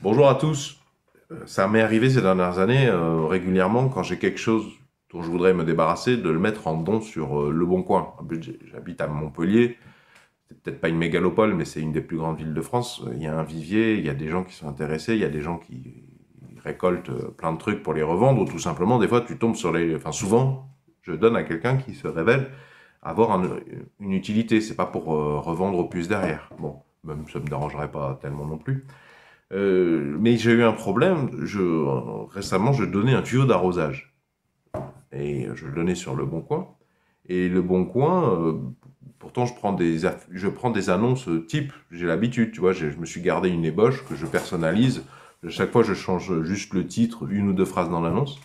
Bonjour à tous. Ça m'est arrivé ces dernières années régulièrement quand j'ai quelque chose dont je voudrais me débarrasser, de le mettre en don sur Le Bon Coin. En plus, j'habite à Montpellier. C'est peut-être pas une mégalopole, mais c'est une des plus grandes villes de France. Il y a un vivier, il y a des gens qui sont intéressés, il y a des gens qui récoltent plein de trucs pour les revendre, ou tout simplement, des fois, tu tombes sur les... Enfin, souvent, je donne à quelqu'un qui se révèle avoir une utilité. C'est pas pour revendre au puces derrière. Bon, même ça me dérangerait pas tellement non plus. Mais j'ai eu un problème. Récemment, je donnais un tuyau d'arrosage. Et je le donnais sur Le Bon Coin. Et Le Bon Coin, pourtant, je prends des annonces type. J'ai l'habitude, tu vois. Je me suis gardé une ébauche que je personnalise. Chaque fois, je change juste le titre, une ou deux phrases dans l'annonce.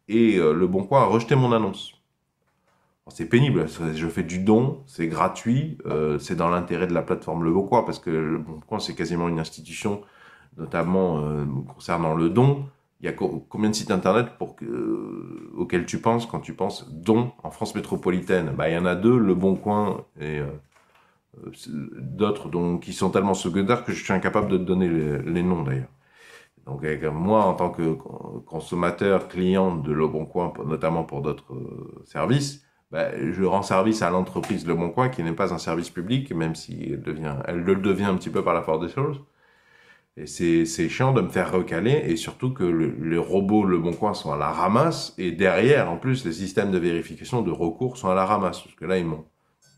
Et Le Bon Coin a rejeté mon annonce. C'est pénible, je fais du don, c'est gratuit, c'est dans l'intérêt de la plateforme Le Bon Coin, parce que Le Bon Coin, c'est quasiment une institution, notamment concernant le don. Il y a combien de sites internet auxquels tu penses quand tu penses don en France métropolitaine? Bah, il y en a deux, Le Bon Coin et d'autres qui sont tellement secondaires que je suis incapable de te donner les noms d'ailleurs. Donc moi, en tant que consommateur, client de Le Bon Coin, notamment pour d'autres services, ben, je rends service à l'entreprise Le Bon Coin, qui n'est pas un service public, même si elle le devient un petit peu par la force des choses. Et c'est chiant de me faire recaler, et surtout que les robots Le Bon Coin sont à la ramasse, et derrière, en plus, les systèmes de vérification de recours sont à la ramasse. Parce que là,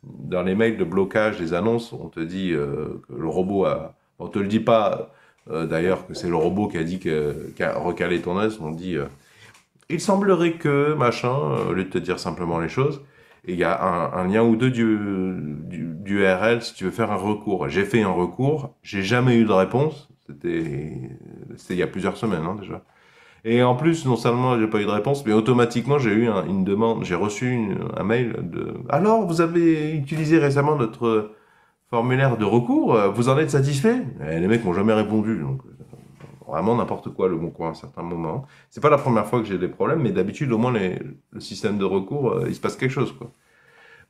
dans les mails de blocage des annonces, on te dit que le robot a... On te le dit pas, d'ailleurs, que c'est le robot qui a dit qui a recalé ton annonce, on dit... il semblerait que, machin, au lieu de te dire simplement les choses, et il y a un lien ou deux du URL si tu veux faire un recours. J'ai fait un recours, j'ai jamais eu de réponse, c'était il y a plusieurs semaines hein, déjà. Et en plus, non seulement j'ai pas eu de réponse, mais automatiquement j'ai eu une demande, j'ai reçu un mail de alors vous avez utilisé récemment notre formulaire de recours, vous en êtes satisfait? Et les mecs m'ont jamais répondu, donc vraiment n'importe quoi Le Bon Coin à certains moments. C'est pas la première fois que j'ai des problèmes, mais d'habitude au moins le système de recours, il se passe quelque chose quoi.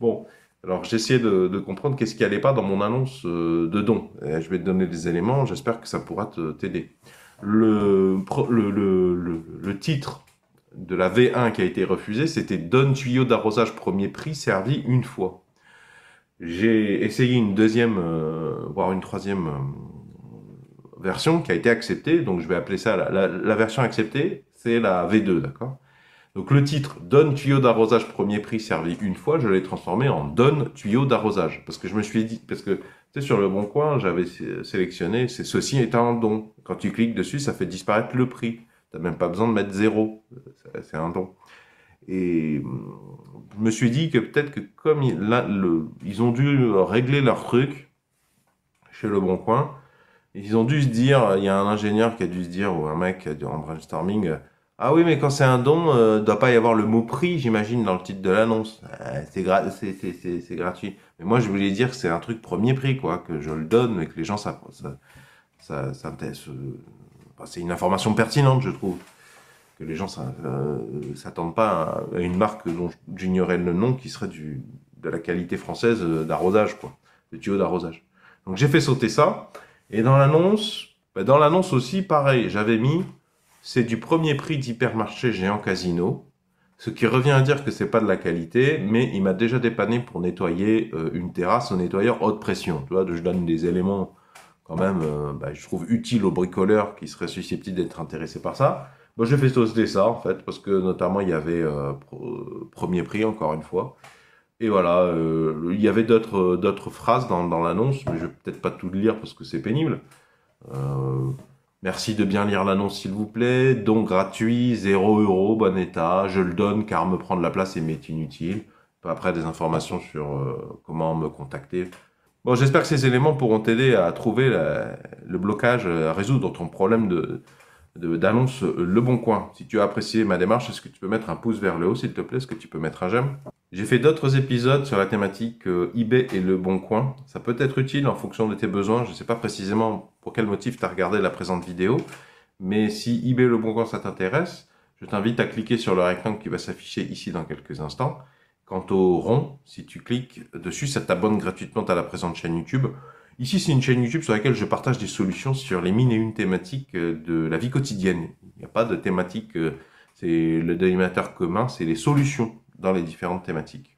Bon, alors j'essayais de comprendre qu'est-ce qui allait pas dans mon annonce de don. Et je vais te donner des éléments, j'espère que ça pourra t'aider. Le titre de la V1 qui a été refusée, c'était Donne tuyau d'arrosage premier prix servi une fois. J'ai essayé une deuxième, voire une troisième version qui a été acceptée, donc je vais appeler ça la version acceptée, c'est la V2, d'accord? Donc le titre Donne tuyau d'arrosage premier prix servi une fois, je l'ai transformé en Donne tuyau d'arrosage. Parce que je me suis dit, parce que tu sais, sur Le Bon Coin, j'avais sélectionné, ceci est un don. Quand tu cliques dessus, ça fait disparaître le prix. Tu n'as même pas besoin de mettre zéro, c'est un don. Et je me suis dit que peut-être que comme ils ont dû régler leur truc chez Le Bon Coin, ils ont dû se dire, il y a un ingénieur qui a dû se dire, ou un mec qui a dû en brainstorming, ah oui, mais quand c'est un don, doit pas y avoir le mot prix, j'imagine, dans le titre de l'annonce. C'est gratuit. Mais moi, je voulais dire que c'est un truc premier prix, quoi, que je le donne, mais que les gens, enfin, c'est une information pertinente, je trouve. Que les gens s'attendent pas à une marque dont j'ignorais le nom, qui serait de la qualité française d'arrosage, quoi, de tuyau d'arrosage. Donc j'ai fait sauter ça. Et dans l'annonce aussi, pareil, j'avais mis, c'est du premier prix d'hypermarché géant casino, ce qui revient à dire que c'est pas de la qualité, mais il m'a déjà dépanné pour nettoyer une terrasse au nettoyeur haute pression. Tu vois, je donne des éléments quand même, je trouve utiles aux bricoleurs qui seraient susceptibles d'être intéressés par ça. Moi, j'ai fait sauter ça, en fait, parce que notamment, il y avait premier prix, encore une fois. Et voilà, il y avait d'autres phrases dans l'annonce, mais je vais peut-être pas tout lire parce que c'est pénible. Euh, Merci de bien lire l'annonce s'il vous plaît. Don gratuit, 0 €, bon état. Je le donne car me prendre la place m'est inutile. Après des informations sur comment me contacter. Bon, j'espère que ces éléments pourront t'aider à trouver le blocage, à résoudre ton problème d'annonce Le Bon Coin. Si tu as apprécié ma démarche, est-ce que tu peux mettre un pouce vers le haut, s'il te plaît? Est-ce que tu peux mettre un j'aime? J'ai fait d'autres épisodes sur la thématique eBay et Le Bon Coin. Ça peut être utile en fonction de tes besoins. Je ne sais pas précisément pour quel motif tu as regardé la présente vidéo, mais si eBay et Le Bon Coin ça t'intéresse, je t'invite à cliquer sur le rectangle qui va s'afficher ici dans quelques instants. Quant au rond, si tu cliques dessus, ça t'abonne gratuitement à la présente chaîne YouTube. Ici, c'est une chaîne YouTube sur laquelle je partage des solutions sur les 1001 thématiques de la vie quotidienne. Il n'y a pas de thématique, c'est le dénominateur commun, c'est les solutions dans les différentes thématiques.